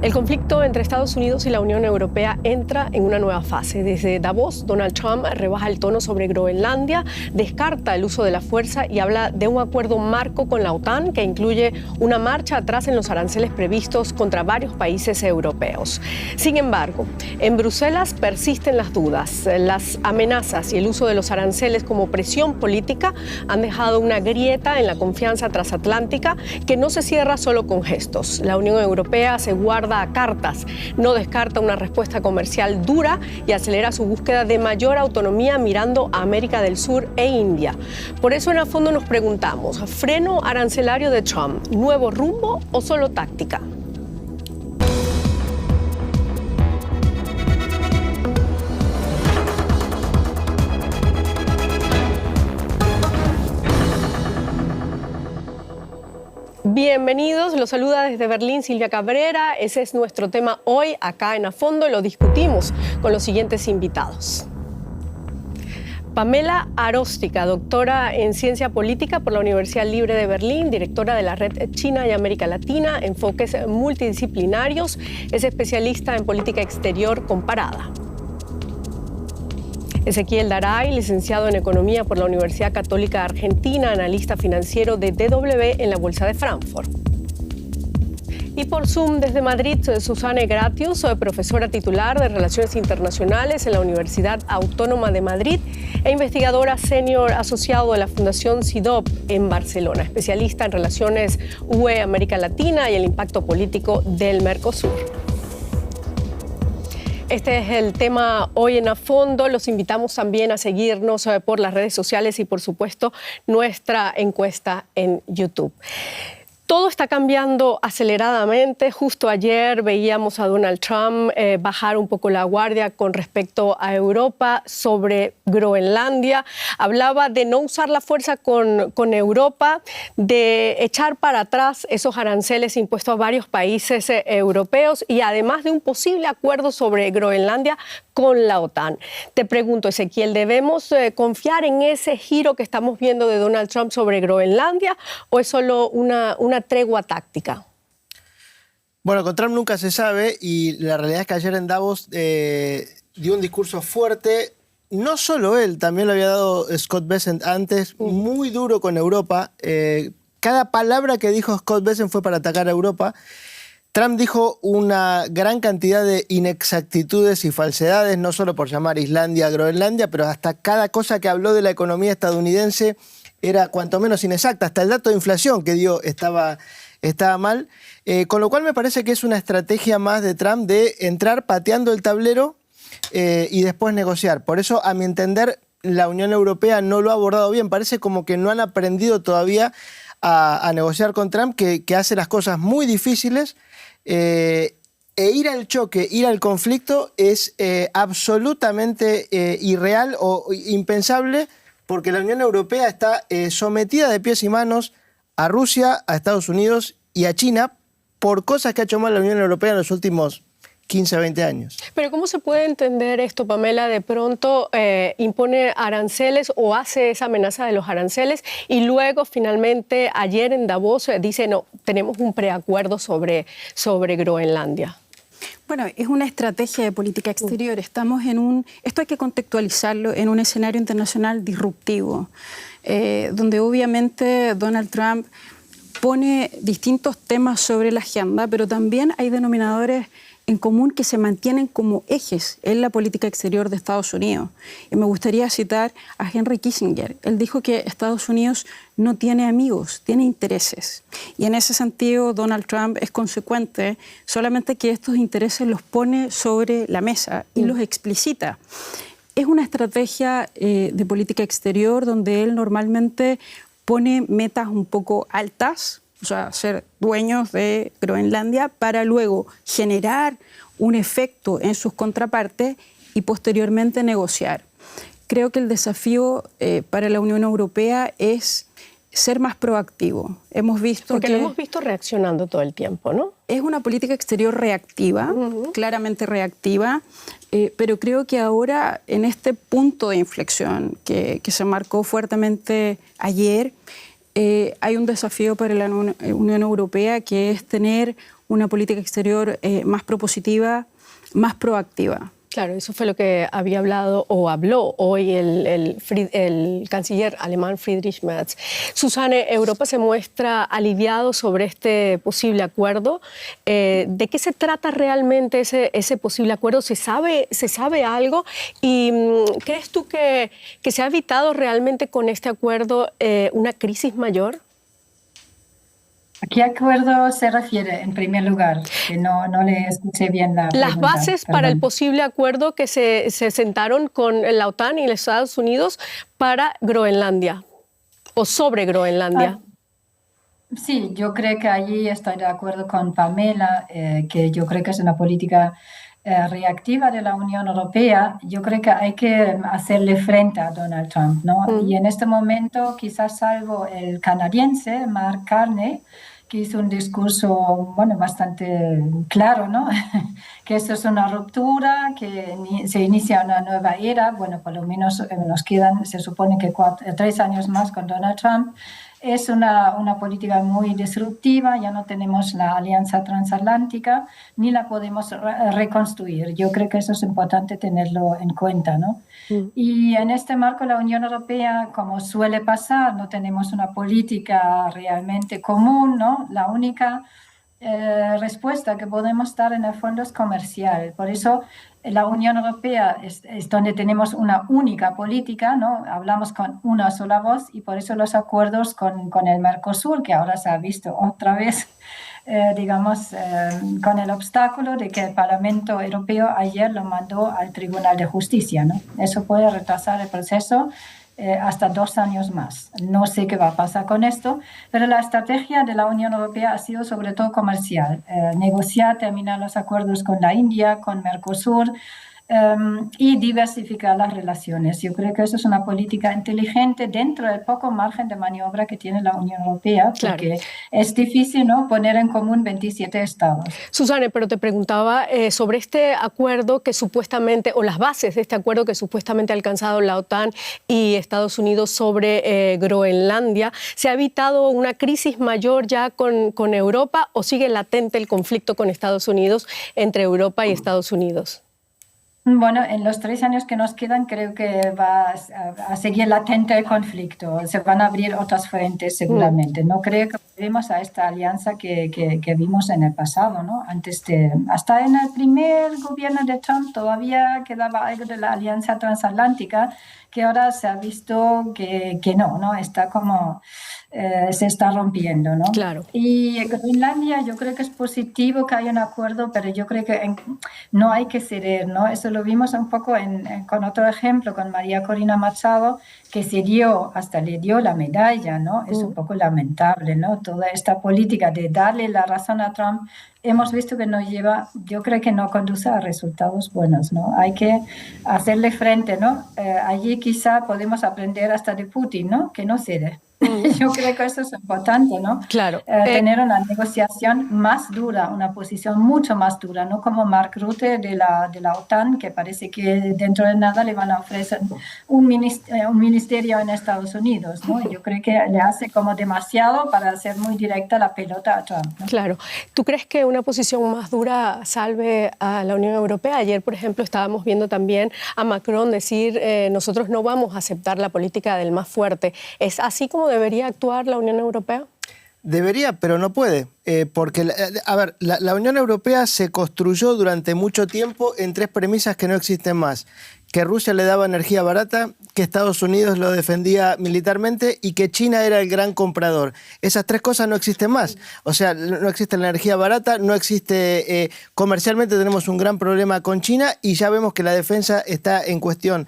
El conflicto entre Estados Unidos y la Unión Europea entra en una nueva fase. Desde Davos, Donald Trump rebaja el tono sobre Groenlandia, descarta el uso de la fuerza y habla de un acuerdo marco con la OTAN que incluye una marcha atrás en los aranceles previstos contra varios países europeos. Sin embargo, en Bruselas persisten las dudas. Las amenazas y el uso de los aranceles como presión política han dejado una grieta en la confianza transatlántica que no se cierra solo con gestos. La Unión Europea se guarda a cartas, no descarta una respuesta comercial dura y acelera su búsqueda de mayor autonomía mirando a América del Sur e India. Por eso en A Fondo nos preguntamos, ¿freno arancelario de Trump, nuevo rumbo o solo táctica? Bienvenidos, los saluda desde Berlín Silvia Cabrera. Ese es nuestro tema hoy acá en A Fondo y lo discutimos con los siguientes invitados. Pamela Aróstica, doctora en Ciencia Política por la Universidad Libre de Berlín, directora de la Red China y América Latina, enfoques multidisciplinarios, es especialista en política exterior comparada. Ezequiel Daray, licenciado en Economía por la Universidad Católica Argentina, analista financiero de DW en la Bolsa de Frankfurt. Y por Zoom desde Madrid, Susana Gratius, profesora titular de Relaciones Internacionales en la Universidad Autónoma de Madrid e investigadora senior asociado de la Fundación CIDOB en Barcelona, especialista en relaciones UE-América Latina y el impacto político del Mercosur. Este es el tema hoy en A Fondo. Los invitamos también a seguirnos por las redes sociales y, por supuesto, nuestra encuesta en YouTube. Todo está cambiando aceleradamente. Justo ayer veíamos a Donald Trump bajar un poco la guardia con respecto a Europa sobre Groenlandia. Hablaba de no usar la fuerza con Europa, de echar para atrás esos aranceles impuestos a varios países europeos y además de un posible acuerdo sobre Groenlandia con la OTAN. Te pregunto, Ezequiel, ¿debemos confiar en ese giro que estamos viendo de Donald Trump sobre Groenlandia o es solo una tregua táctica? Bueno, con Trump nunca se sabe y la realidad es que ayer en Davos dio un discurso fuerte. No solo él, también lo había dado Scott Bessent antes, muy duro con Europa. Cada palabra que dijo Scott Bessent fue para atacar a Europa. Trump dijo una gran cantidad de inexactitudes y falsedades, no solo por llamar Islandia a Groenlandia, pero hasta cada cosa que habló de la economía estadounidense era cuanto menos inexacta. Hasta el dato de inflación que dio estaba mal. Con lo cual me parece que es una estrategia más de Trump de entrar pateando el tablero y después negociar. Por eso, a mi entender, la Unión Europea no lo ha abordado bien. Parece como que no han aprendido todavía a negociar con Trump, que hace las cosas muy difíciles. E ir al choque, ir al conflicto es absolutamente irreal o impensable porque la Unión Europea está sometida de pies y manos a Rusia, a Estados Unidos y a China por cosas que ha hecho mal la Unión Europea en los últimos 15, 20 años. Pero ¿cómo se puede entender esto, Pamela? De pronto impone aranceles o hace esa amenaza de los aranceles y luego finalmente ayer en Davos dice no, tenemos un preacuerdo sobre Groenlandia. Bueno, es una estrategia de política exterior. Estamos esto hay que contextualizarlo en un escenario internacional disruptivo, donde obviamente Donald Trump pone distintos temas sobre la agenda, pero también hay denominadores en común que se mantienen como ejes en la política exterior de Estados Unidos. Y me gustaría citar a Henry Kissinger. Él dijo que Estados Unidos no tiene amigos, tiene intereses. Y en ese sentido Donald Trump es consecuente, solamente que estos intereses los pone sobre la mesa y los explicita. Es una estrategia de política exterior donde él normalmente pone metas un poco altas, o sea, ser dueños de Groenlandia para luego generar un efecto en sus contrapartes y posteriormente negociar. Creo que el desafío para la Unión Europea es ser más proactivo. Hemos visto Porque lo hemos visto reaccionando todo el tiempo, ¿no? Es una política exterior reactiva, claramente reactiva, pero creo que ahora, en este punto de inflexión que se marcó fuertemente ayer, hay un desafío para la Unión Europea que es tener una política exterior más propositiva, más proactiva. Claro, eso fue lo que había hablado o habló hoy el canciller alemán Friedrich Merz. Susanne, Europa se muestra aliviado sobre este posible acuerdo. ¿De qué se trata realmente ese posible acuerdo? ¿Se sabe algo? ¿Y crees tú que se ha evitado realmente con este acuerdo una crisis mayor? ¿A qué acuerdo se refiere, en primer lugar? Que no le escuché bien la pregunta. Las bases para el posible acuerdo que se sentaron con la OTAN y los Estados Unidos para Groenlandia, o sobre Groenlandia. Sí, yo creo que allí estoy de acuerdo con Pamela, que yo creo que es una política reactiva de la Unión Europea. Yo creo que hay que hacerle frente a Donald Trump, ¿no? Y en este momento, quizás salvo el canadiense, Mark Carney, que hizo un discurso, bueno, bastante claro, ¿no? Que esto es una ruptura, que se inicia una nueva era. Bueno, por lo menos nos quedan, se supone que 3 años más con Donald Trump. Es una política muy disruptiva, ya no tenemos la alianza transatlántica, ni la podemos reconstruir. Yo creo que eso es importante tenerlo en cuenta, ¿no? Y en este marco la Unión Europea, como suele pasar, no tenemos una política realmente común, ¿no? La única respuesta que podemos dar en el fondo es comercial. Por eso la Unión Europea es donde tenemos una única política, ¿no? Hablamos con una sola voz y por eso los acuerdos con el Mercosur, que ahora se ha visto otra vez, con el obstáculo de que el Parlamento Europeo ayer lo mandó al Tribunal de Justicia, ¿no? Eso puede retrasar el proceso hasta 2 años más. No sé qué va a pasar con esto, pero la estrategia de la Unión Europea ha sido sobre todo comercial. Negociar, terminar los acuerdos con la India, con Mercosur, y diversificar las relaciones. Yo creo que eso es una política inteligente dentro del poco margen de maniobra que tiene la Unión Europea, porque es difícil, ¿no?, poner en común 27 estados. Susanne, pero te preguntaba sobre este acuerdo que supuestamente, o las bases de este acuerdo que supuestamente ha alcanzado la OTAN y Estados Unidos sobre Groenlandia. ¿Se ha evitado una crisis mayor ya con Europa o sigue latente el conflicto con Estados Unidos entre Europa y Estados Unidos? Bueno, en los 3 años que nos quedan creo que va a seguir latente el conflicto. Se van a abrir otras frentes seguramente. No creo que volvemos a esta alianza que vimos en el pasado, ¿no? Hasta en el primer gobierno de Trump todavía quedaba algo de la alianza transatlántica, que ahora se ha visto que no, está como... se está rompiendo, ¿no? Claro. Y Groenlandia, yo creo que es positivo que haya un acuerdo, pero yo creo que no hay que ceder, ¿no? Eso lo vimos un poco con otro ejemplo, con María Corina Machado, que hasta le dio la medalla, ¿no? Es un poco lamentable, ¿no? Toda esta política de darle la razón a Trump, hemos visto que yo creo que no conduce a resultados buenos, ¿no? Hay que hacerle frente, ¿no? Allí quizá podemos aprender hasta de Putin, ¿no? Que no cede. Yo creo que eso es importante, ¿no? Claro. Tener una negociación más dura, una posición mucho más dura, no como Mark Rutte de la OTAN, que parece que dentro de nada le van a ofrecer un ministerio en Estados Unidos, ¿no? Yo creo que le hace como demasiado para hacer muy directa la pelota a Trump, ¿no? Claro. ¿Tú crees que una posición más dura salve a la Unión Europea? Ayer, por ejemplo, estábamos viendo también a Macron decir nosotros no vamos a aceptar la política del más fuerte. ¿Es así como debería actuar la Unión Europea? Debería, pero no puede, porque, la Unión Europea se construyó durante mucho tiempo en 3 premisas que no existen más: que Rusia le daba energía barata, que Estados Unidos lo defendía militarmente y que China era el gran comprador. Esas 3 cosas no existen más. O sea, no existe la energía barata, no existe... comercialmente tenemos un gran problema con China y ya vemos que la defensa está en cuestión.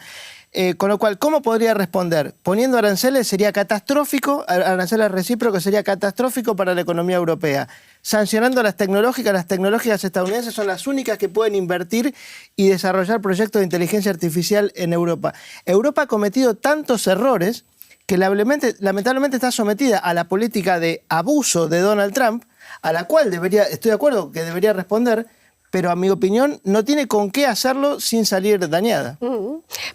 Con lo cual, ¿cómo podría responder? Poniendo aranceles sería catastrófico, aranceles recíprocos sería catastrófico para la economía europea. Sancionando las tecnológicas estadounidenses son las únicas que pueden invertir y desarrollar proyectos de inteligencia artificial en Europa. Europa ha cometido tantos errores que lamentablemente está sometida a la política de abuso de Donald Trump, a la cual estoy de acuerdo que debería responder, pero a mi opinión no tiene con qué hacerlo sin salir dañada.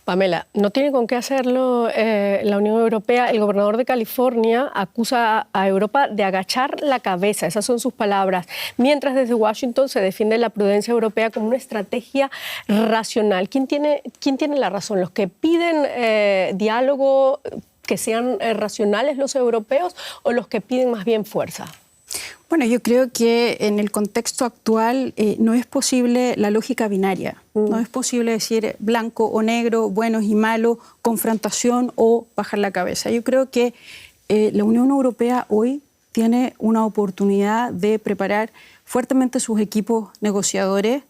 Pamela, no tiene con qué hacerlo la Unión Europea. El gobernador de California acusa a Europa de agachar la cabeza, esas son sus palabras, mientras desde Washington se defiende la prudencia europea como una estrategia racional. ¿Quién tiene la razón? ¿Los que piden diálogo, que sean racionales los europeos, o los que piden más bien fuerza? Bueno, yo creo que en el contexto actual no es posible la lógica binaria. No es posible decir blanco o negro, buenos y malos, confrontación o bajar la cabeza. Yo creo que la Unión Europea hoy tiene una oportunidad de preparar fuertemente sus equipos negociadores.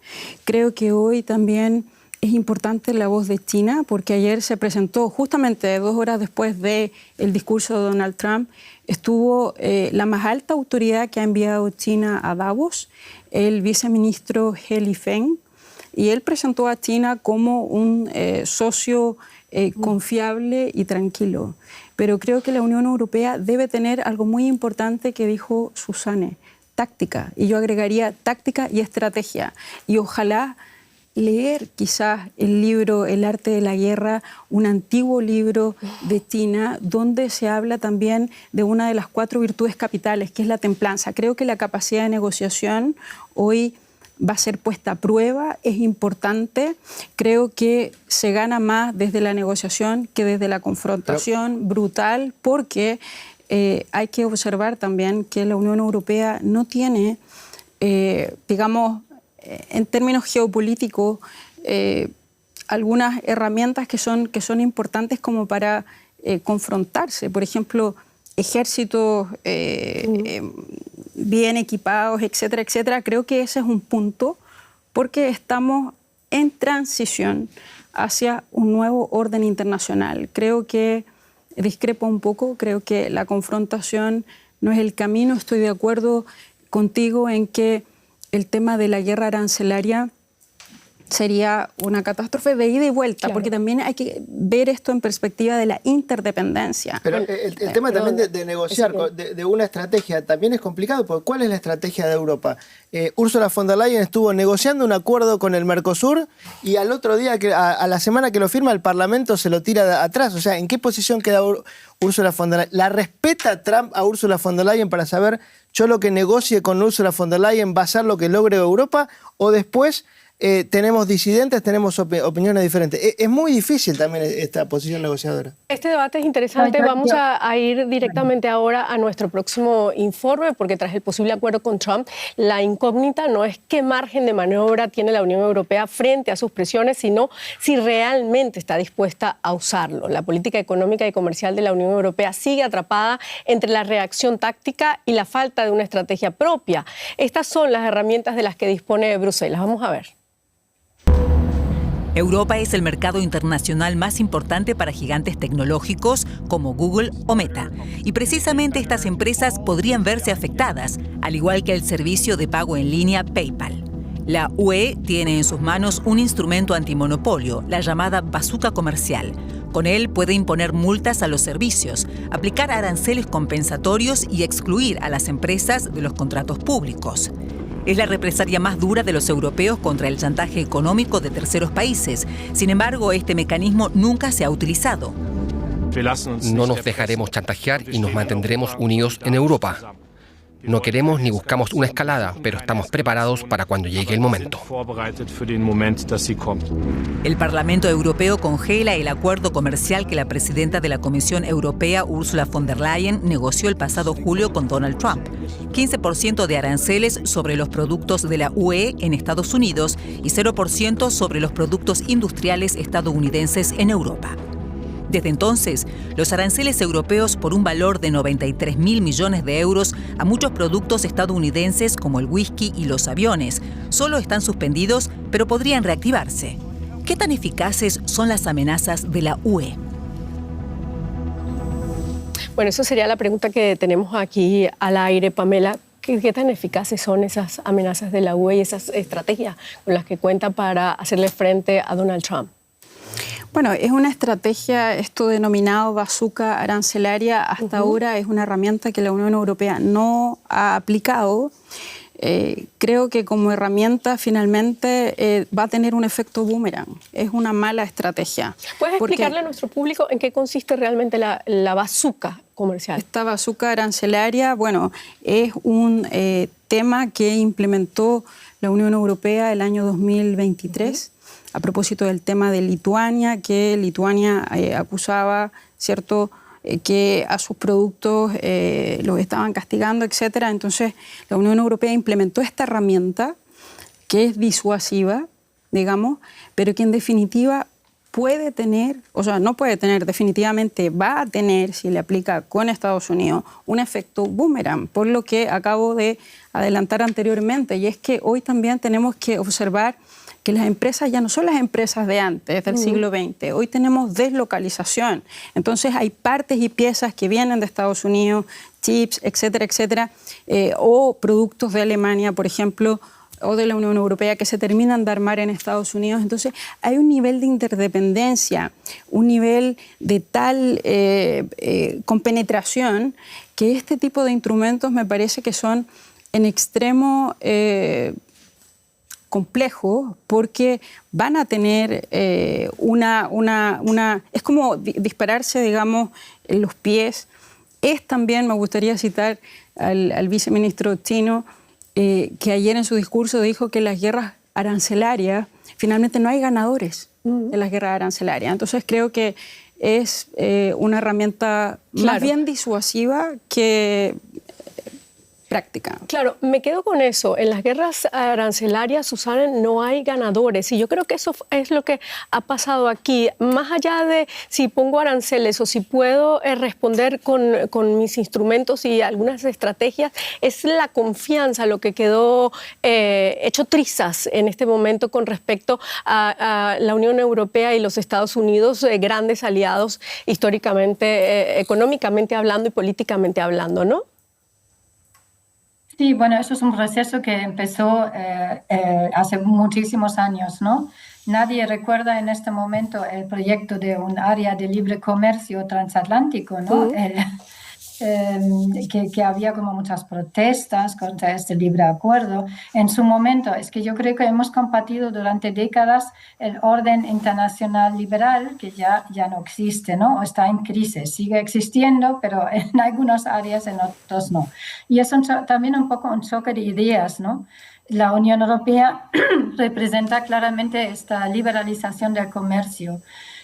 Creo que hoy también es importante la voz de China, porque ayer se presentó, justamente 2 horas después del discurso de Donald Trump, estuvo la más alta autoridad que ha enviado China a Davos, el viceministro He Lifeng, y él presentó a China como un socio confiable y tranquilo. Pero creo que la Unión Europea debe tener algo muy importante que dijo Susanne, táctica, y yo agregaría táctica y estrategia, y ojalá leer quizás el libro El arte de la guerra, un antiguo libro de China, donde se habla también de una de las 4 virtudes capitales, que es la templanza. Creo que la capacidad de negociación hoy va a ser puesta a prueba, es importante. Creo que se gana más desde la negociación que desde la confrontación brutal, porque hay que observar también que la Unión Europea no tiene, digamos, en términos geopolíticos, algunas herramientas que son importantes como para confrontarse. Por ejemplo, ejércitos bien equipados, etcétera, etcétera. Creo que ese es un punto, porque estamos en transición hacia un nuevo orden internacional. Creo que discrepo un poco, creo que la confrontación no es el camino. Estoy de acuerdo contigo en que el tema de la guerra arancelaria sería una catástrofe de ida y vuelta, claro, porque también hay que ver esto en perspectiva de la interdependencia. Pero el tema también de negociar, de una estrategia, también es complicado, porque ¿cuál es la estrategia de Europa? Úrsula von der Leyen estuvo negociando un acuerdo con el Mercosur y al otro día, a la semana que lo firma, el Parlamento se lo tira atrás. O sea, ¿en qué posición queda Úrsula von der Leyen? ¿La respeta Trump a Úrsula von der Leyen para saber yo lo que negocie con Úrsula von der Leyen va a ser lo que logre Europa? ¿O después tenemos disidentes, tenemos opiniones diferentes? Es muy difícil también esta posición negociadora. Este debate es interesante. Vamos a ir directamente ahora a nuestro próximo informe, porque tras el posible acuerdo con Trump, la incógnita no es qué margen de maniobra tiene la Unión Europea frente a sus presiones, sino si realmente está dispuesta a usarlo. La política económica y comercial de la Unión Europea sigue atrapada entre la reacción táctica y la falta de una estrategia propia. Estas son las herramientas de las que dispone Bruselas. Vamos a ver. Europa es el mercado internacional más importante para gigantes tecnológicos como Google o Meta. Y precisamente estas empresas podrían verse afectadas, al igual que el servicio de pago en línea PayPal. La UE tiene en sus manos un instrumento antimonopolio, la llamada bazuca comercial. Con él puede imponer multas a los servicios, aplicar aranceles compensatorios y excluir a las empresas de los contratos públicos. Es la represalia más dura de los europeos contra el chantaje económico de terceros países. Sin embargo, este mecanismo nunca se ha utilizado. No nos dejaremos chantajear y nos mantendremos unidos en Europa. No queremos ni buscamos una escalada, pero estamos preparados para cuando llegue el momento. El Parlamento Europeo congela el acuerdo comercial que la presidenta de la Comisión Europea, Ursula von der Leyen, negoció el pasado julio con Donald Trump. 15% de aranceles sobre los productos de la UE en Estados Unidos y 0% sobre los productos industriales estadounidenses en Europa. Desde entonces, los aranceles europeos por un valor de 93.000 millones de euros a muchos productos estadounidenses como el whisky y los aviones solo están suspendidos, pero podrían reactivarse. ¿Qué tan eficaces son las amenazas de la UE? Bueno, eso sería la pregunta que tenemos aquí al aire, Pamela. ¿Qué tan eficaces son esas amenazas de la UE y esas estrategias con las que cuenta para hacerle frente a Donald Trump? Bueno, es una estrategia, esto denominado bazuca arancelaria, hasta ahora es una herramienta que la Unión Europea no ha aplicado. creo que como herramienta finalmente va a tener un efecto boomerang. Es una mala estrategia. ¿Puedes explicarle a nuestro público en qué consiste realmente la bazuca comercial? Esta bazuca arancelaria, bueno, es un tema que implementó la Unión Europea el año 2023 a propósito del tema de Lituania, que Lituania acusaba, ¿cierto?, que a sus productos los estaban castigando, etcétera. Entonces, la Unión Europea implementó esta herramienta que es disuasiva, digamos, pero que en definitiva puede tener, o sea, no puede tener, definitivamente va a tener, si le aplica con Estados Unidos, un efecto boomerang, por lo que acabo de adelantar anteriormente. Y es que hoy también tenemos que observar que las empresas ya no son las empresas de antes, del siglo XX. Hoy tenemos deslocalización. Entonces hay partes y piezas que vienen de Estados Unidos, chips, etcétera, etcétera, o productos de Alemania, por ejemplo, o de la Unión Europea que se terminan de armar en Estados Unidos. Entonces hay un nivel de interdependencia, un nivel de tal compenetración que este tipo de instrumentos me parece que son en extremo complejos porque van a tener es como dispararse, digamos, en los pies. Es también, me gustaría citar al viceministro chino, que ayer en su discurso dijo que las guerras arancelarias, finalmente no hay ganadores en las guerras arancelarias. Entonces creo que es una herramienta más bien disuasiva que práctica. Claro, me quedo con eso. En las guerras arancelarias, Susana, no hay ganadores. Y yo creo que eso es lo que ha pasado aquí. Más allá de si pongo aranceles o si puedo responder con mis instrumentos y algunas estrategias, es la confianza lo que quedó hecho trizas en este momento con respecto a la Unión Europea y los Estados Unidos, grandes aliados históricamente, económicamente hablando y políticamente hablando, ¿no? Sí, bueno, eso es un proceso que empezó hace muchísimos años, ¿no? Nadie recuerda en este momento el proyecto de un área de libre comercio transatlántico, ¿no? Que había como muchas protestas contra este libre acuerdo. En su momento, es que yo creo que hemos combatido durante décadas el orden internacional liberal, que ya no existe, ¿no? O está en crisis, sigue existiendo, pero en algunas áreas, en otras no. Y es también un poco un choque de ideas, ¿no? La Unión Europea representa claramente esta liberalización del comercio.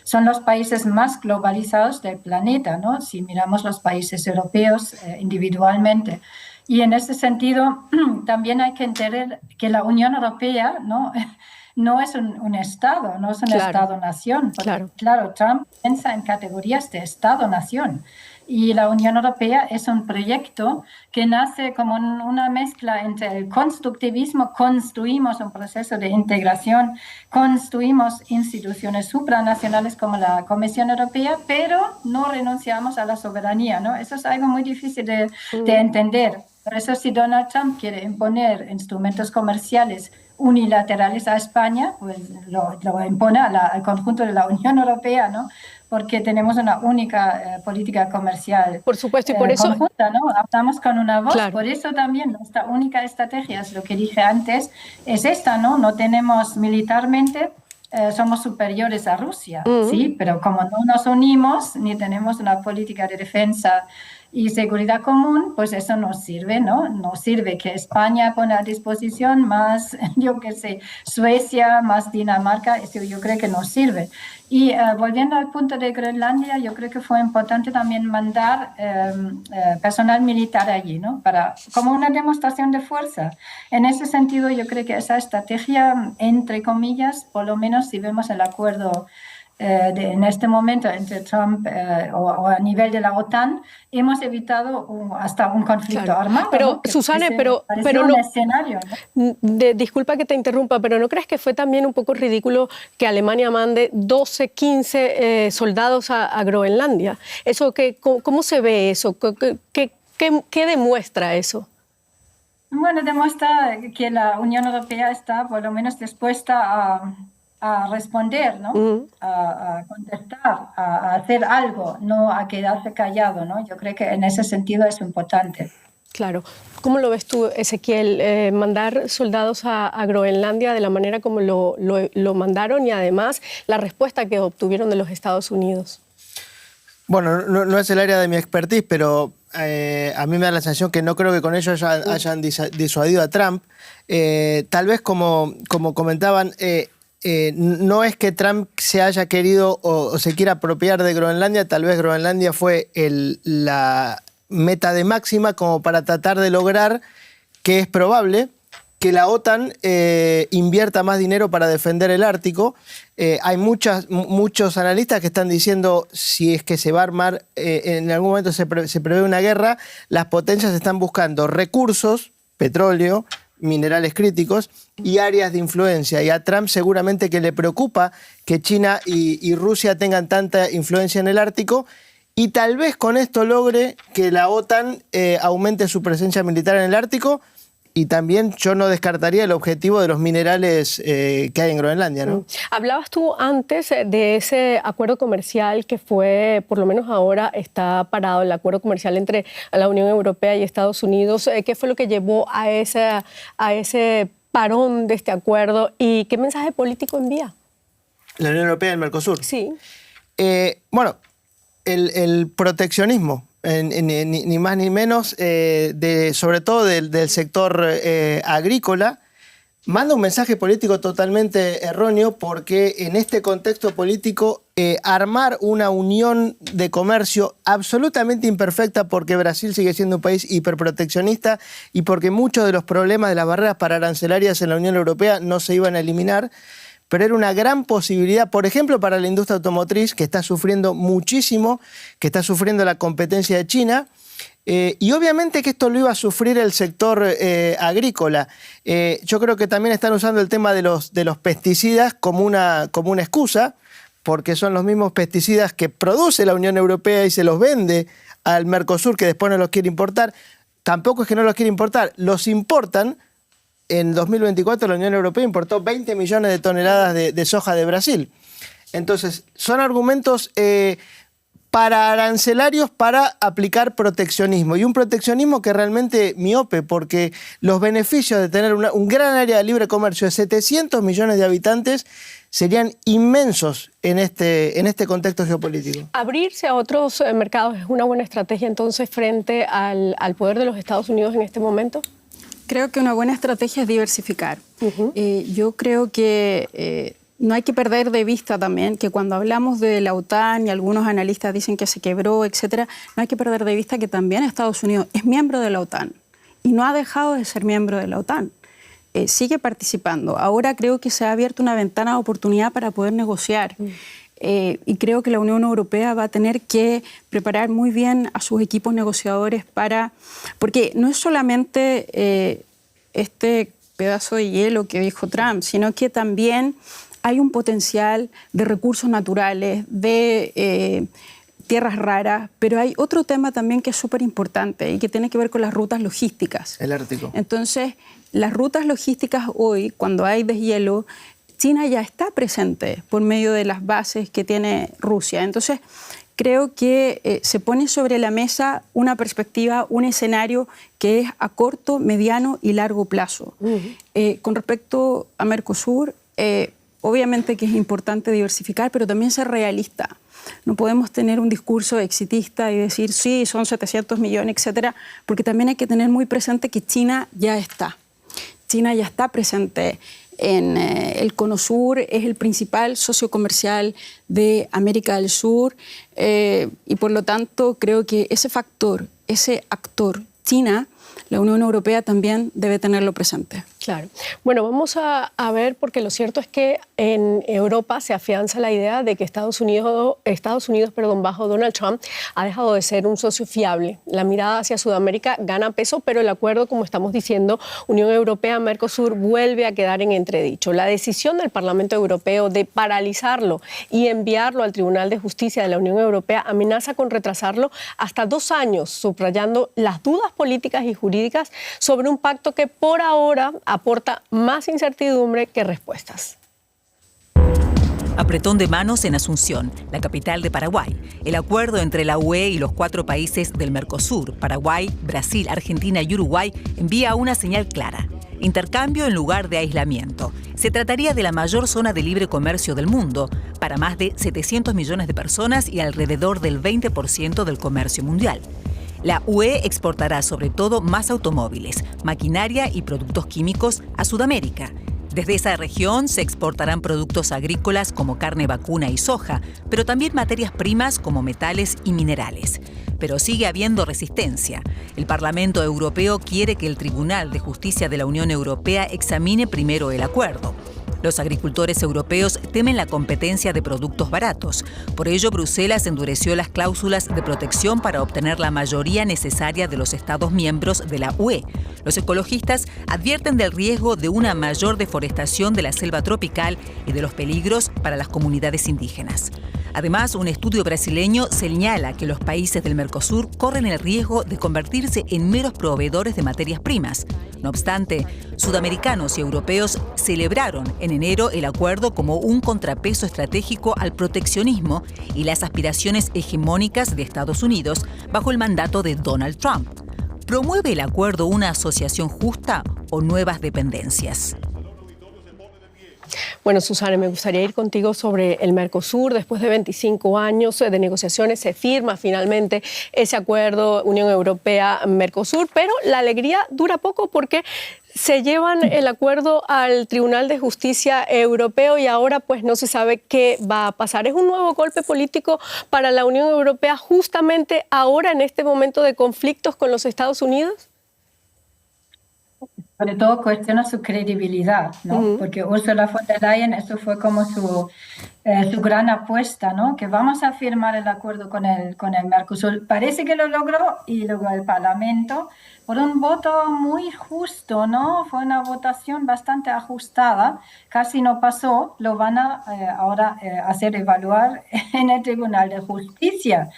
Son los países más globalizados del planeta, ¿no? Si miramos los países europeos individualmente. Y en ese sentido, también hay que entender que la Unión Europea no es un Estado, no es un Estado-nación. Claro, Trump piensa en categorías de Estado-nación. Y la Unión Europea es un proyecto que nace como una mezcla entre el constructivismo, construimos un proceso de integración, construimos instituciones supranacionales como la Comisión Europea, pero no renunciamos a la soberanía, ¿no? Eso es algo muy difícil de entender. Por eso si Donald Trump quiere imponer instrumentos comerciales unilaterales a España, pues lo impone al conjunto de la Unión Europea, ¿no? Porque tenemos una única política comercial. Por supuesto, y por eso conjunta, ¿no? Hablamos con una voz. Claro. Por eso también nuestra única estrategia, es lo que dije antes, es esta, ¿no? No tenemos militarmente, somos superiores a Rusia, ¿sí? Pero como no nos unimos, ni tenemos una política de defensa y seguridad común, pues eso nos sirve, ¿no? Nos sirve que España pone a disposición más, yo qué sé, Suecia, más Dinamarca, eso yo creo que nos sirve. Y volviendo al punto de Groenlandia, yo creo que fue importante también mandar personal militar allí, ¿no? Como una demostración de fuerza. En ese sentido, yo creo que esa estrategia, entre comillas, por lo menos si vemos el acuerdo en este momento entre Trump o a nivel de la OTAN, hemos evitado hasta un conflicto armado. Pero, ¿no? Susana, pero no, escenario, ¿no? Disculpa que te interrumpa, pero ¿no crees que fue también un poco ridículo que Alemania mande 12, 15 soldados a Groenlandia? ¿Cómo se ve eso? ¿Qué demuestra eso? Bueno, demuestra que la Unión Europea está por lo menos dispuesta a responder, ¿no? A contestar, a hacer algo, no a quedarse callado, ¿no? Yo creo que en ese sentido es importante. Claro. ¿Cómo lo ves tú, Ezequiel? Mandar soldados a Groenlandia de la manera como lo mandaron y además la respuesta que obtuvieron de los Estados Unidos. Bueno, no es el área de mi expertise, pero a mí me da la sensación que no creo que con ello hayan disuadido a Trump. Tal vez como comentaban, no es que Trump se haya querido o se quiera apropiar de Groenlandia, tal vez Groenlandia fue la meta de máxima como para tratar de lograr, que es probable, que la OTAN invierta más dinero para defender el Ártico. Hay muchos analistas que están diciendo si es que se va a armar, en algún momento se prevé una guerra, las potencias están buscando recursos, petróleo, minerales críticos y áreas de influencia. Y a Trump seguramente que le preocupa que China y Rusia tengan tanta influencia en el Ártico y tal vez con esto logre que la OTAN aumente su presencia militar en el Ártico. Y también yo no descartaría el objetivo de los minerales que hay en Groenlandia, ¿no? Hablabas tú antes de ese acuerdo comercial que fue, por lo menos ahora está parado, el acuerdo comercial entre la Unión Europea y Estados Unidos. ¿Qué fue lo que llevó a ese parón de este acuerdo y qué mensaje político envía? La Unión Europea y el Mercosur. Sí. Bueno, el proteccionismo. Ni más ni menos, sobre todo del sector agrícola, manda un mensaje político totalmente erróneo porque en este contexto político armar una unión de comercio absolutamente imperfecta porque Brasil sigue siendo un país hiperproteccionista y porque muchos de los problemas de las barreras arancelaриas en la Unión Europea no se iban a eliminar, pero era una gran posibilidad, por ejemplo, para la industria automotriz, que está sufriendo muchísimo, que está sufriendo la competencia de China, y obviamente que esto lo iba a sufrir el sector agrícola. Yo creo que también están usando el tema de los pesticidas como una excusa, porque son los mismos pesticidas que produce la Unión Europea y se los vende al Mercosur, que después no los quiere importar. Tampoco es que no los quiere importar, los importan. En 2024 la Unión Europea importó 20 millones de toneladas de soja de Brasil. Entonces, son argumentos para arancelarios para aplicar proteccionismo. Y un proteccionismo que realmente miope, porque los beneficios de tener un gran área de libre comercio de 700 millones de habitantes serían inmensos en este contexto geopolítico. ¿Abrirse a otros mercados es una buena estrategia entonces frente al poder de los Estados Unidos en este momento? Creo que una buena estrategia es diversificar. Yo creo que no hay que perder de vista también que cuando hablamos de la OTAN y algunos analistas dicen que se quebró, etcétera, no hay que perder de vista que también Estados Unidos es miembro de la OTAN y no ha dejado de ser miembro de la OTAN. Sigue participando. Ahora creo que se ha abierto una ventana de oportunidad para poder negociar. Y creo que la Unión Europea va a tener que preparar muy bien a sus equipos negociadores porque no es solamente este pedazo de hielo que dijo Trump, sino que también hay un potencial de recursos naturales, de tierras raras, pero hay otro tema también que es súper importante y que tiene que ver con las rutas logísticas. El Ártico. Entonces, las rutas logísticas hoy, cuando hay deshielo, China ya está presente por medio de las bases que tiene Rusia. Entonces, creo que se pone sobre la mesa una perspectiva, un escenario que es a corto, mediano y largo plazo. Con respecto a Mercosur, obviamente que es importante diversificar, pero también ser realista. No podemos tener un discurso exitista y decir, sí, son 700 millones, etcétera, porque también hay que tener muy presente que China ya está. China ya está presente en el Cono Sur, es el principal socio comercial de América del Sur y por lo tanto creo que ese factor, ese actor, China, la Unión Europea también debe tenerlo presente. Claro. Bueno, vamos a ver, porque lo cierto es que en Europa se afianza la idea de que Estados Unidos, bajo Donald Trump, ha dejado de ser un socio fiable. La mirada hacia Sudamérica gana peso, pero el acuerdo, como estamos diciendo, Unión Europea-Mercosur vuelve a quedar en entredicho. La decisión del Parlamento Europeo de paralizarlo y enviarlo al Tribunal de Justicia de la Unión Europea amenaza con retrasarlo hasta 2 años, subrayando las dudas políticas y jurídicas sobre un pacto que por ahora aporta más incertidumbre que respuestas. Apretón de manos en Asunción, la capital de Paraguay. El acuerdo entre la UE y los 4 países del Mercosur, Paraguay, Brasil, Argentina y Uruguay, envía una señal clara. Intercambio en lugar de aislamiento. Se trataría de la mayor zona de libre comercio del mundo, para más de 700 millones de personas y alrededor del 20% del comercio mundial. La UE exportará sobre todo más automóviles, maquinaria y productos químicos a Sudamérica. Desde esa región se exportarán productos agrícolas como carne vacuna y soja, pero también materias primas como metales y minerales. Pero sigue habiendo resistencia. El Parlamento Europeo quiere que el Tribunal de Justicia de la Unión Europea examine primero el acuerdo. Los agricultores europeos temen la competencia de productos baratos. Por ello, Bruselas endureció las cláusulas de protección para obtener la mayoría necesaria de los Estados miembros de la UE. Los ecologistas advierten del riesgo de una mayor deforestación de la selva tropical y de los peligros para las comunidades indígenas. Además, un estudio brasileño señala que los países del Mercosur corren el riesgo de convertirse en meros proveedores de materias primas. No obstante, sudamericanos y europeos celebraron en enero el acuerdo como un contrapeso estratégico al proteccionismo y las aspiraciones hegemónicas de Estados Unidos bajo el mandato de Donald Trump. ¿Promueve el acuerdo una asociación justa o nuevas dependencias? Bueno, Susana, me gustaría ir contigo sobre el Mercosur. Después de 25 años de negociaciones se firma finalmente ese acuerdo Unión Europea-Mercosur, pero la alegría dura poco porque se llevan el acuerdo al Tribunal de Justicia Europeo y ahora pues no se sabe qué va a pasar. ¿Es un nuevo golpe político para la Unión Europea justamente ahora en este momento de conflictos con los Estados Unidos? Sobre todo cuestiona su credibilidad, ¿no? Porque Ursula von der Leyen, eso fue como su gran apuesta, ¿no? Que vamos a firmar el acuerdo con el Mercosur. Parece que lo logró y luego el Parlamento, por un voto muy justo, ¿no? Fue una votación bastante ajustada, casi no pasó, lo van a ahora hacer evaluar en el Tribunal de Justicia.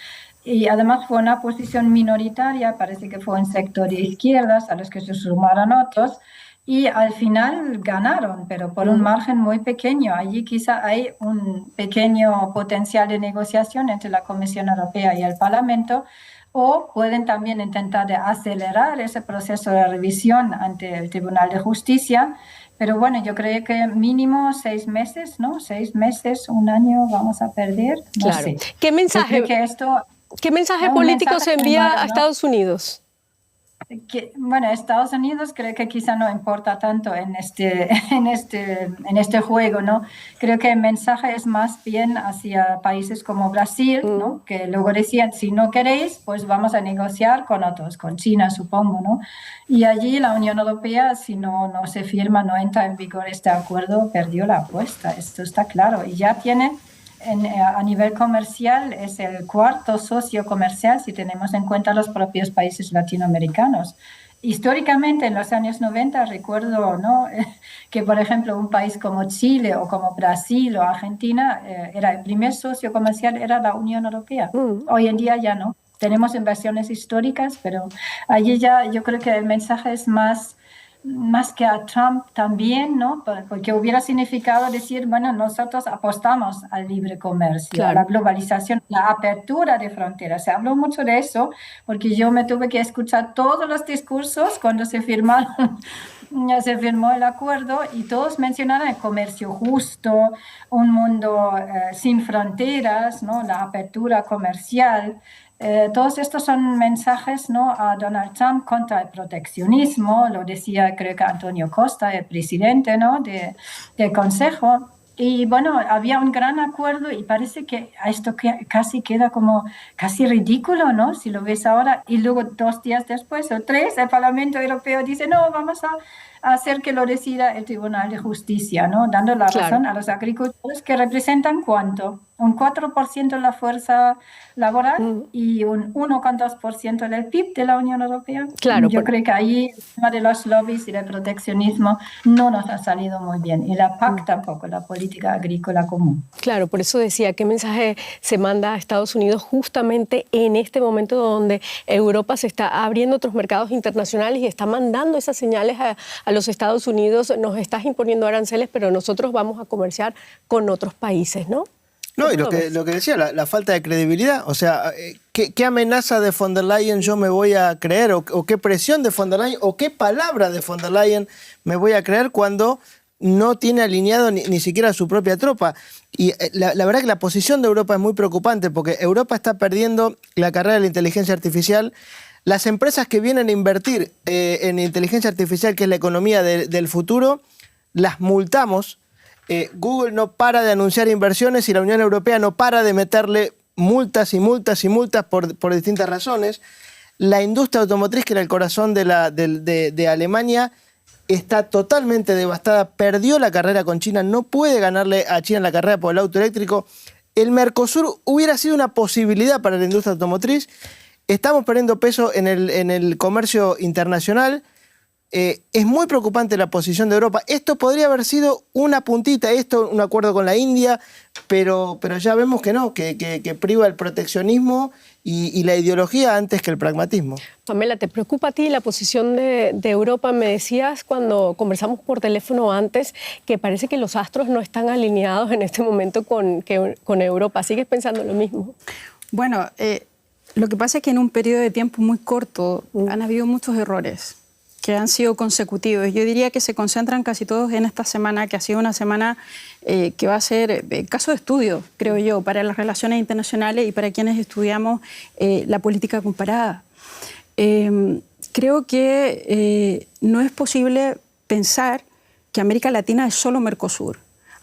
Y además fue una posición minoritaria, parece que fue un sector de izquierdas a los que se sumaron otros, y al final ganaron, pero por un margen muy pequeño. Allí quizá hay un pequeño potencial de negociación entre la Comisión Europea y el Parlamento, o pueden también intentar acelerar ese proceso de revisión ante el Tribunal de Justicia. Pero bueno, yo creo que mínimo 6 meses, ¿no? 6 meses, 1 año vamos a perder. No claro. sé. ¿Qué mensaje? ¿Qué mensaje político se envía a Estados Unidos? Bueno, Estados Unidos creo que quizá no importa tanto en este juego, ¿no? Creo que el mensaje es más bien hacia países como Brasil, ¿no? Que luego decían, si no queréis, pues vamos a negociar con otros, con China, supongo, ¿no? Y allí la Unión Europea, si no se firma, no entra en vigor este acuerdo, perdió la apuesta, esto está claro. Y ya tiene... a nivel comercial es el 4º socio comercial si tenemos en cuenta los propios países latinoamericanos. Históricamente, en los años 90, recuerdo, ¿no? que, por ejemplo, un país como Chile o como Brasil o Argentina, era el primer socio comercial era la Unión Europea. Hoy en día ya no. Tenemos inversiones históricas, pero allí ya yo creo que el mensaje es más que a Trump también, ¿no? Porque hubiera significado decir, bueno, nosotros apostamos al libre comercio, a la globalización, la apertura de fronteras. Se habló mucho de eso, porque yo me tuve que escuchar todos los discursos cuando se firmó el acuerdo y todos mencionaron el comercio justo, un mundo sin fronteras, ¿no? La apertura comercial. Todos estos son mensajes, ¿no? a Donald Trump contra el proteccionismo, lo decía creo que Antonio Costa, el presidente, ¿no? del Consejo. Y bueno, había un gran acuerdo y parece que esto casi queda como casi ridículo, ¿no? Si lo ves ahora y luego 2 días después o 3, el Parlamento Europeo dice, no, vamos a hacer que lo decida el Tribunal de Justicia, ¿no? Dando la razón a los agricultores que representan ¿cuánto? Un 4% de la fuerza laboral y un 1,2% del PIB de la Unión Europea. Claro, yo creo que ahí el tema de los lobbies y del proteccionismo no nos ha salido muy bien. Y la PAC tampoco, la política agrícola común. Claro, por eso decía, ¿qué mensaje se manda a Estados Unidos justamente en este momento donde Europa se está abriendo otros mercados internacionales y está mandando esas señales a los Estados Unidos, nos estás imponiendo aranceles, pero nosotros vamos a comerciar con otros países, ¿no? No, y lo que decía, la falta de credibilidad. O sea, ¿qué amenaza de von der Leyen yo me voy a creer? ¿O qué presión de von der Leyen? ¿O qué palabra de von der Leyen me voy a creer cuando no tiene alineado ni siquiera a su propia tropa? Y la verdad que la posición de Europa es muy preocupante porque Europa está perdiendo la carrera de la inteligencia artificial. Las empresas que vienen a invertir en inteligencia artificial, que es la economía del futuro, las multamos. Google no para de anunciar inversiones y la Unión Europea no para de meterle multas y multas y multas por distintas razones. La industria automotriz, que era el corazón de Alemania, está totalmente devastada, perdió la carrera con China, no puede ganarle a China la carrera por el auto eléctrico. El Mercosur hubiera sido una posibilidad para la industria automotriz. Estamos perdiendo peso en el comercio internacional. Es muy preocupante la posición de Europa. Esto podría haber sido una puntita, un acuerdo con la India, pero ya vemos que no, que priva el proteccionismo y la ideología antes que el pragmatismo. Pamela, ¿te preocupa a ti la posición de Europa? Me decías cuando conversamos por teléfono antes que parece que los astros no están alineados en este momento con Europa. ¿Sigues pensando lo mismo? Bueno, lo que pasa es que en un periodo de tiempo muy corto han habido muchos errores que han sido consecutivos. Yo diría que se concentran casi todos en esta semana, que ha sido una semana que va a ser caso de estudio, creo yo, para las relaciones internacionales y para quienes estudiamos la política comparada. Creo que no es posible pensar que América Latina es solo Mercosur.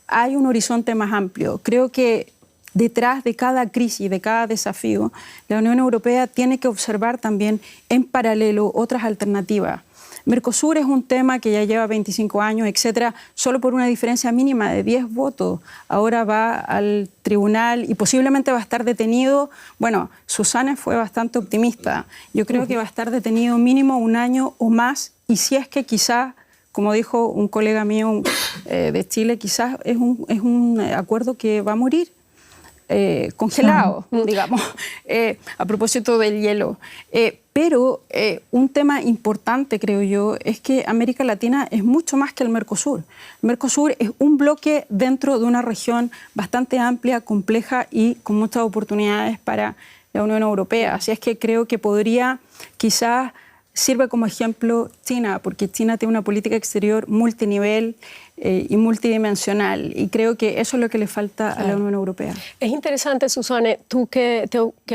Hay un horizonte más amplio. Creo que detrás de cada crisis, de cada desafío, la Unión Europea tiene que observar también en paralelo otras alternativas. Mercosur es un tema que ya lleva 25 años, etcétera, solo por una diferencia mínima de 10 votos. Ahora va al tribunal y posiblemente va a estar detenido. Bueno, Susana fue bastante optimista. Yo creo que va a estar detenido mínimo un año o más, y si es que quizás, como dijo un colega mío de Chile, quizás es un acuerdo que va a morir. Congelado, digamos, a propósito del hielo. Pero un tema importante, creo yo, es que América Latina es mucho más que el Mercosur. El Mercosur es un bloque dentro de una región bastante amplia, compleja y con muchas oportunidades para la Unión Europea. Así es que creo que podría, quizás sirve como ejemplo China, porque China tiene una política exterior multinivel y multidimensional, y creo que eso es lo que le falta a la Unión Europea. Es interesante, Susana, ¿tú qué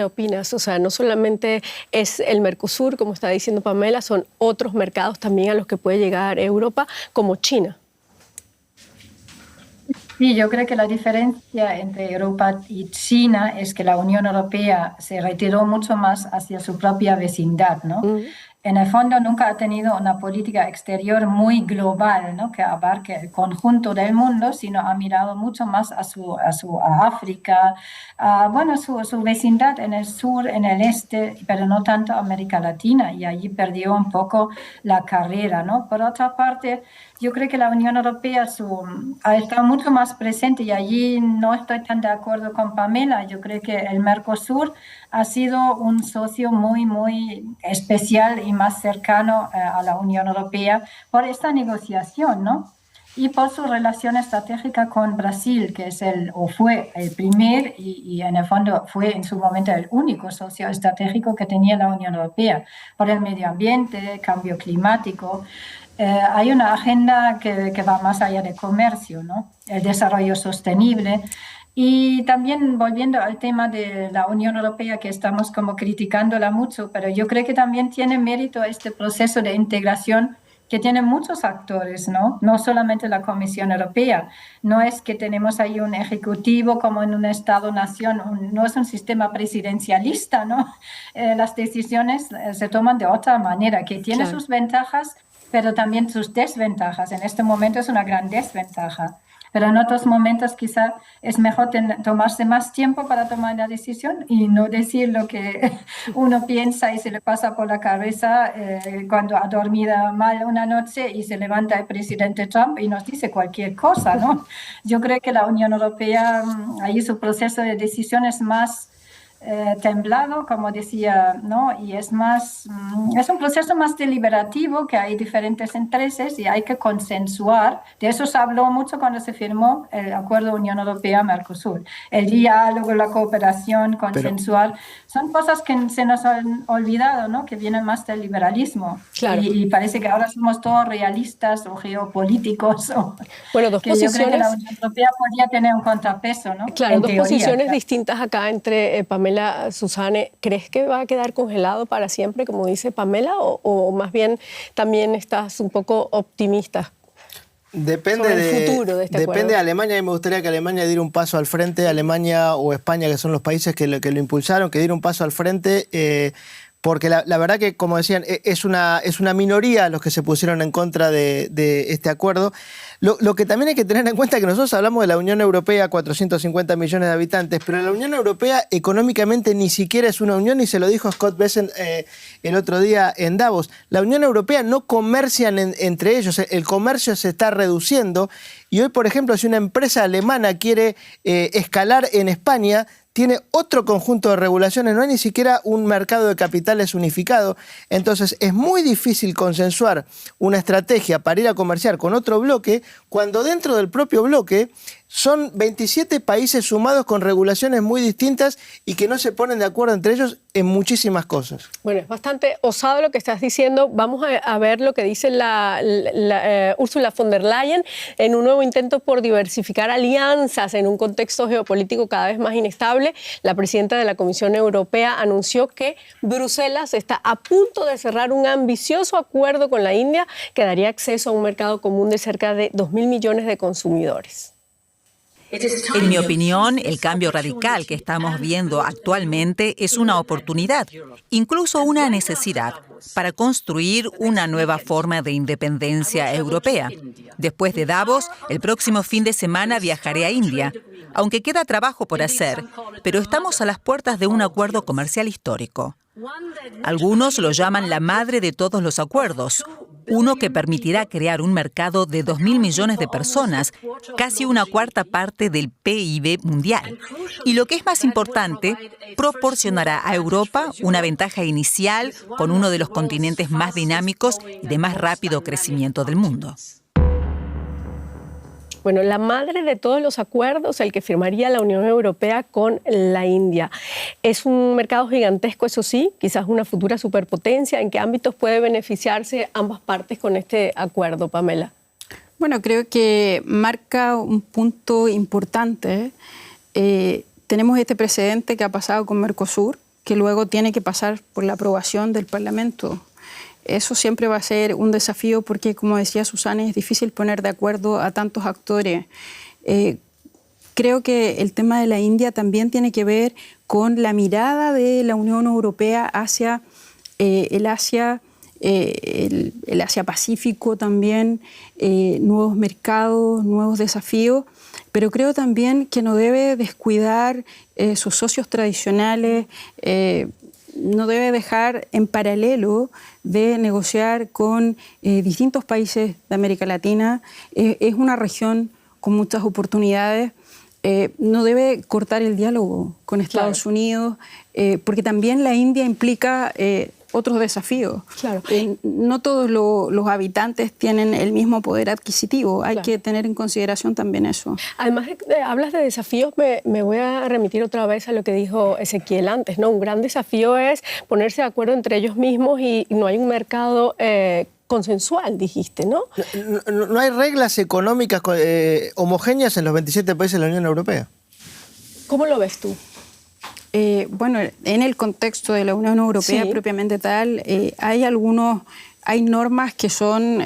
opinas? O sea, no solamente es el Mercosur, como está diciendo Pamela, son otros mercados también a los que puede llegar Europa, como China. Sí, yo creo que la diferencia entre Europa y China es que la Unión Europea se retiró mucho más hacia su propia vecindad, ¿no? En el fondo nunca ha tenido una política exterior muy global, ¿no?, que abarque el conjunto del mundo, sino ha mirado mucho más a África, a su vecindad en el sur, en el este, pero no tanto a América Latina, y allí perdió un poco la carrera, ¿no? Por otra parte, yo creo que la Unión Europea ha estado mucho más presente, y allí no estoy tan de acuerdo con Pamela. Yo creo que el Mercosur ha sido un socio muy, muy especial y más cercano a la Unión Europea por esta negociación, ¿no? Y por su relación estratégica con Brasil, que fue el primer y en el fondo fue en su momento el único socio estratégico que tenía la Unión Europea, por el medio ambiente, cambio climático. Hay una agenda que va más allá del comercio, ¿no? El desarrollo sostenible. Y también volviendo al tema de la Unión Europea, que estamos como criticándola mucho, pero yo creo que también tiene mérito este proceso de integración que tiene muchos actores, ¿no? No solamente la Comisión Europea. No es que tenemos ahí un ejecutivo como en un Estado-nación, no es un sistema presidencialista, ¿no? Las decisiones se toman de otra manera, que tiene sus ventajas, pero también sus desventajas. En este momento es una gran desventaja. Pero en otros momentos quizá es mejor tomarse más tiempo para tomar la decisión y no decir lo que uno piensa y se le pasa por la cabeza cuando ha dormido mal una noche y se levanta el presidente Trump y nos dice cualquier cosa, ¿no? Yo creo que la Unión Europea, ahí su proceso de decisión es más temblado, como decía, ¿no? Y es un proceso más deliberativo, que hay diferentes intereses y hay que consensuar. De eso se habló mucho cuando se firmó el acuerdo Unión Europea-Mercosur. El diálogo, la cooperación, consensuar, son cosas que se nos han olvidado, ¿no? Que vienen más del liberalismo. Claro. Y parece que ahora somos todos realistas o geopolíticos. Bueno, dos posiciones. Yo creo que la Unión Europea podría tener un contrapeso, ¿no? Claro, en dos teoría, posiciones claro. distintas acá entre Pamela, Susanne. ¿Crees que va a quedar congelado para siempre, como dice Pamela, o más bien también estás un poco optimista? Depende sobre el futuro de este depende acuerdo. de Alemania, y me gustaría que Alemania diera un paso al frente, Alemania o España, que son los países que lo impulsaron, que diera un paso al frente, porque la verdad que, como decían, es una minoría los que se pusieron en contra de este acuerdo. Lo que también hay que tener en cuenta es que nosotros hablamos de la Unión Europea, 450 millones de habitantes, pero la Unión Europea económicamente ni siquiera es una unión, y se lo dijo Scott Bessent el otro día en Davos. La Unión Europea no comercian entre ellos, el comercio se está reduciendo, y hoy, por ejemplo, si una empresa alemana quiere escalar en España, tiene otro conjunto de regulaciones, no hay ni siquiera un mercado de capitales unificado. Entonces es muy difícil consensuar una estrategia para ir a comerciar con otro bloque, cuando dentro del propio bloque son 27 países sumados con regulaciones muy distintas y que no se ponen de acuerdo entre ellos en muchísimas cosas. Bueno, es bastante osado lo que estás diciendo. Vamos a ver lo que dice Ursula von der Leyen en un nuevo intento por diversificar alianzas en un contexto geopolítico cada vez más inestable. La presidenta de la Comisión Europea anunció que Bruselas está a punto de cerrar un ambicioso acuerdo con la India que daría acceso a un mercado común de cerca de 2.000 millones de consumidores. En mi opinión, el cambio radical que estamos viendo actualmente es una oportunidad, incluso una necesidad, para construir una nueva forma de independencia europea. Después de Davos, el próximo fin de semana viajaré a India, aunque queda trabajo por hacer, pero estamos a las puertas de un acuerdo comercial histórico. Algunos lo llaman la madre de todos los acuerdos, uno que permitirá crear un mercado de 2.000 millones de personas, casi una cuarta parte del PIB mundial. Y lo que es más importante, proporcionará a Europa una ventaja inicial con uno de los continentes más dinámicos y de más rápido crecimiento del mundo. Bueno, la madre de todos los acuerdos, el que firmaría la Unión Europea con la India. Es un mercado gigantesco, eso sí, quizás una futura superpotencia. ¿En qué ámbitos puede beneficiarse ambas partes con este acuerdo, Pamela? Bueno, creo que marca un punto importante. Tenemos este precedente que ha pasado con Mercosur, que luego tiene que pasar por la aprobación del Parlamento. Eso siempre va a ser un desafío porque, como decía Susanne, es difícil poner de acuerdo a tantos actores. Creo que el tema de la India también tiene que ver con la mirada de la Unión Europea hacia el Asia-Pacífico también, nuevos mercados, nuevos desafíos, pero creo también que no debe descuidar sus socios tradicionales, no debe dejar en paralelo de negociar con distintos países de América Latina. Es una región con muchas oportunidades. No debe cortar el diálogo con Estados Unidos, porque también la India implica otros desafíos. Claro. No todos los habitantes tienen el mismo poder adquisitivo. Hay que tener en consideración también eso. Además, hablas de desafíos, me voy a remitir otra vez a lo que dijo Ezequiel antes, ¿no? Un gran desafío es ponerse de acuerdo entre ellos mismos y no hay un mercado consensual, dijiste, ¿no? No hay reglas económicas homogéneas en los 27 países de la Unión Europea. ¿Cómo lo ves tú? Bueno, en el contexto de la Unión Europea propiamente tal, hay normas que son,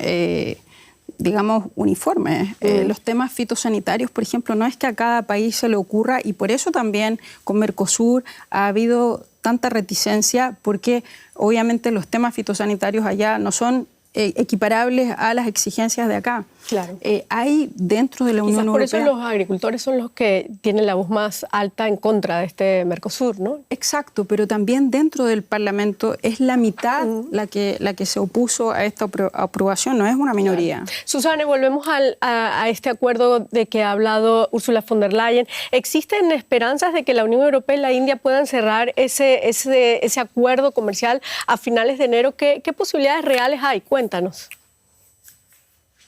digamos, uniformes. Los temas fitosanitarios, por ejemplo, no es que a cada país se le ocurra, y por eso también con Mercosur ha habido tanta reticencia, porque obviamente los temas fitosanitarios allá no son equiparables a las exigencias de acá. Claro. Hay dentro de la Unión Europea... Por eso los agricultores son los que tienen la voz más alta en contra de este Mercosur, ¿no? Exacto, pero también dentro del Parlamento es la mitad la que se opuso a esta aprobación, no es una minoría. Claro. Susana, volvemos a este acuerdo de que ha hablado Ursula von der Leyen. ¿Existen esperanzas de que la Unión Europea y la India puedan cerrar ese acuerdo comercial a finales de enero? ¿Qué posibilidades reales hay? Cuéntanos.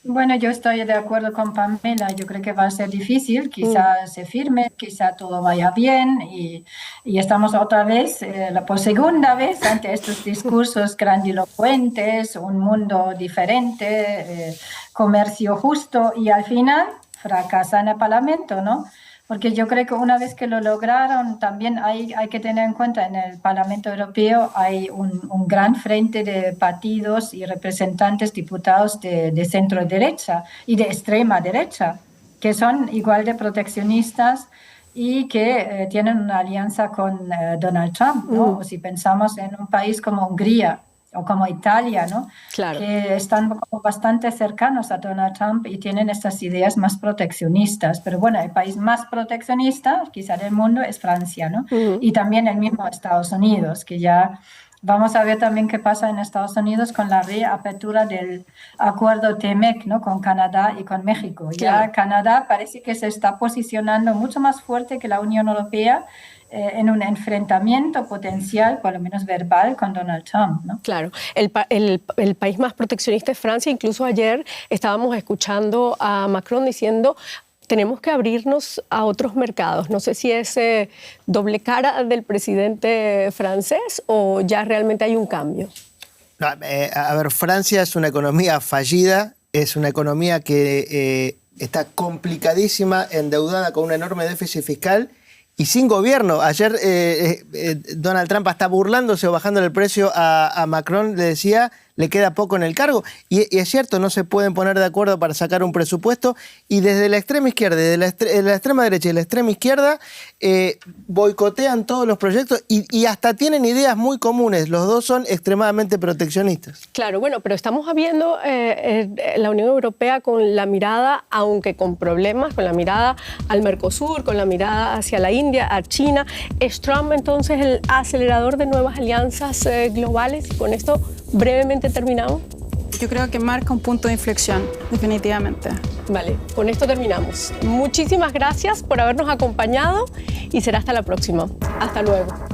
Bueno, yo estoy de acuerdo con Pamela. Yo creo que va a ser difícil. Quizá se firme, quizá todo vaya bien y estamos otra vez, por segunda vez, ante estos discursos grandilocuentes, un mundo diferente, comercio justo y al final fracasa en el Parlamento, ¿no? Porque yo creo que una vez que lo lograron, también hay que tener en cuenta en el Parlamento Europeo hay un gran frente de partidos y representantes, diputados de centro derecha y de extrema derecha, que son igual de proteccionistas y que tienen una alianza con Donald Trump, ¿no? O si pensamos en un país como Hungría o como Italia, ¿no? Claro. Que están como bastante cercanos a Donald Trump y tienen estas ideas más proteccionistas. Pero bueno, el país más proteccionista quizá del mundo es Francia, ¿no? Y también el mismo Estados Unidos, que ya vamos a ver también qué pasa en Estados Unidos con la reapertura del acuerdo TMEC, ¿no? Con Canadá y con México. Claro. Ya Canadá parece que se está posicionando mucho más fuerte que la Unión Europea en un enfrentamiento potencial, por lo menos verbal, con Donald Trump, ¿no? Claro. El país más proteccionista es Francia. Incluso ayer estábamos escuchando a Macron diciendo tenemos que abrirnos a otros mercados. No sé si es doble cara del presidente francés o ya realmente hay un cambio. No, a ver, Francia es una economía fallida, es una economía que está complicadísima, endeudada con un enorme déficit fiscal y sin gobierno. Ayer Donald Trump, hasta burlándose o bajándole el precio a Macron, le decía le queda poco en el cargo. Y es cierto, no se pueden poner de acuerdo para sacar un presupuesto. Y desde la extrema izquierda, desde la extrema derecha y la extrema izquierda, boicotean todos los proyectos y hasta tienen ideas muy comunes. Los dos son extremadamente proteccionistas. Claro, bueno, pero estamos viendo la Unión Europea con la mirada, aunque con problemas, con la mirada al Mercosur, con la mirada hacia la India, a China. ¿Es Trump entonces el acelerador de nuevas alianzas globales? Con esto brevemente terminamos. Yo creo que marca un punto de inflexión, definitivamente. Vale, con esto terminamos. Muchísimas gracias por habernos acompañado y será hasta la próxima. Hasta luego.